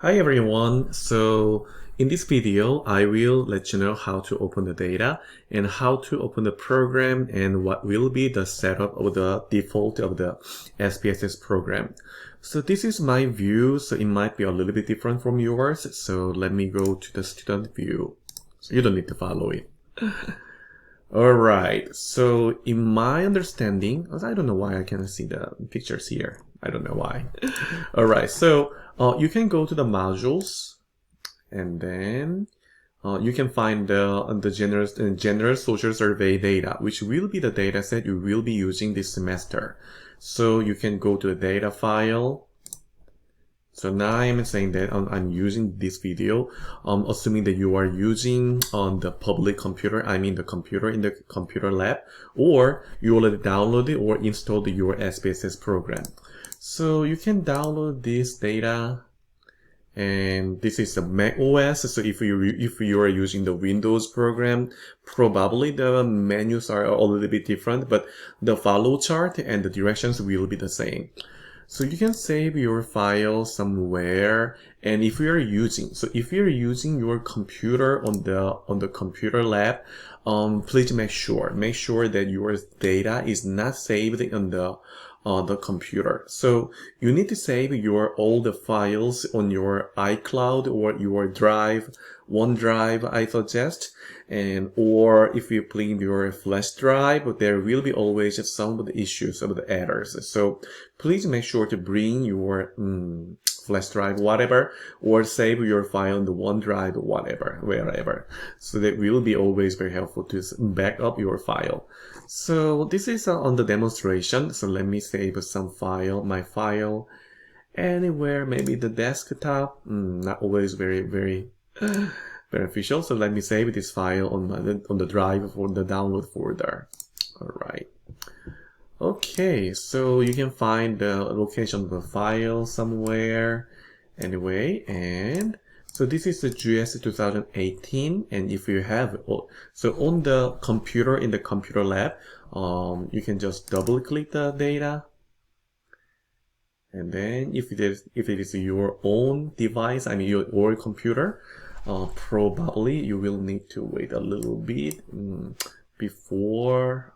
Hi everyone. So in this video, I will let you know how to open the data and how to open the program and what will be the setup of the default of the SPSS program. So this is my view, so it might be a little bit different from yours. So let me go to the student view. So you don't need to follow it. All right. So in my understanding, I don't know why I cannot see the pictures here. I don't know why. All right. So you can go to the modules, and then you can find the general social survey data, which will be the data set you will be using this semester. So you can go to the data file. So now I'm saying that I'm using this video, assuming that you are using on the public computer, I mean the computer in the computer lab, or you already downloaded or installed your SPSS program. So you can download this data, and this is the Mac OS. So if you are using the Windows program, probably the menus are a little bit different, but the follow chart and the directions will be the same. So you can save your file somewhere, and if you're using your computer on the computer lab, please make sure that your data is not saved on the computer. So you need to save all the files on your iCloud or your Drive, OneDrive, I suggest, or if you plug in your flash drive, there will be always some of the issues of the errors. So please make sure to bring your flash drive, whatever, or save your file in the OneDrive, whatever, wherever. So that will be always very helpful to back up your file. So this is on the demonstration. So let me save my file anywhere, maybe the desktop. Not always very beneficial. So let me save this file on the drive for the download folder. All right. Okay, so you can find the location of the file somewhere anyway, and so this is the GS 2018, and if you have, so on the computer in the computer lab, you can just double click the data, and then if it is your own device, I mean your own computer, probably you will need to wait a little bit before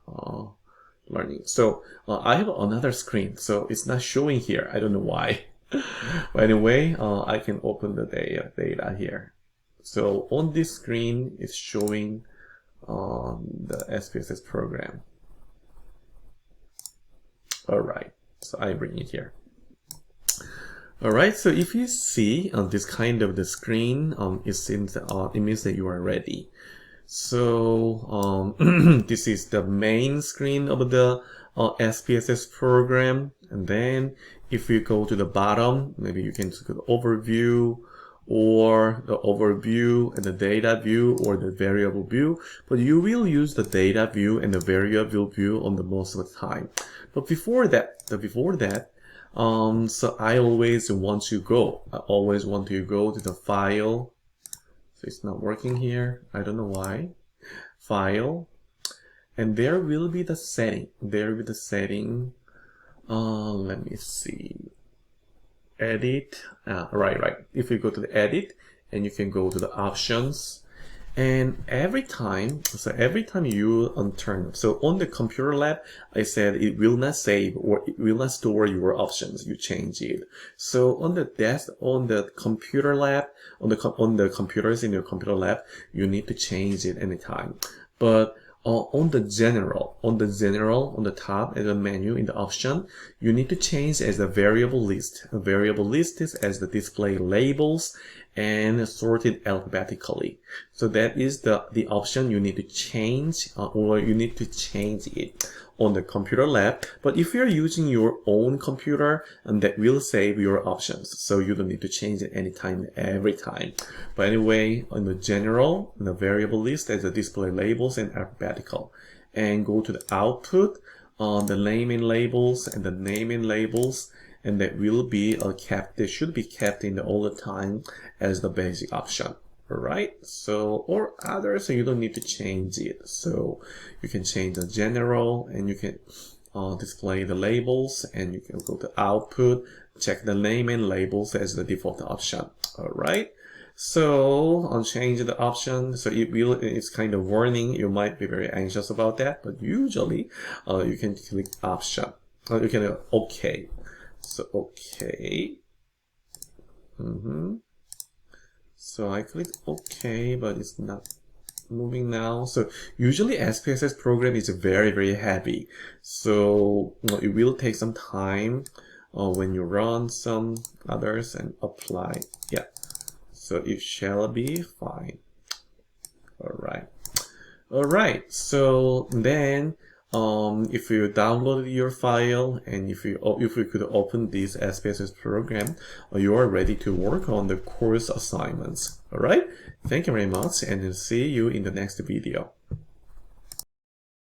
learning. So I have another screen, so it's not showing here. I don't know why. But anyway, I can open the data here. So on this screen, it's showing the SPSS program. All right, so I bring it here. All right, so if you see this kind of the screen, it means that you are ready. So this is the main screen of the SPSS program, and then if you go to the bottom, maybe you can look at the overview, or the overview and the data view, or the variable view, but you will use the data view and the variable view on the most of the time. But before that, so I always want to go to the file. So it's not working here. I don't know why. File, and there will be the setting. Let me see. Edit. Right. If you go to the edit, and you can go to the options, and every time you turn, so on the computer lab, I said it will not save or it will not store your options. You change it. So on the computer lab, on the computers in your computer lab, you need to change it anytime. But on the general, on the top as a menu in the option, you need to change as a variable list. A variable list is as the display labels and sorted alphabetically. So that is the option you need to change, or you need to change it on the computer lab. But if you're using your own computer, and that will save your options, so you don't need to change it anytime, every time. But anyway, on the general, in the variable list as the display labels and alphabetical, and go to the output, the naming labels and the naming labels, and that will be kept. They should be kept in all the time as the basic option. All right. So or others, so you don't need to change it. So you can change the general, and you can display the labels, and you can go to output, check the name and labels as the default option. All right. So I'll change the option. So it's kind of warning. You might be very anxious about that, but usually you can click option. You can OK. So OK. So I click OK, but it's not moving now. So usually SPSS program is very heavy. So it will take some time when you run some others and apply. Yeah. So it shall be fine. All right. So then, if you download your file and if you could open this SPSS program, you are ready to work on the course assignments. All right. Thank you very much, and see you in the next video.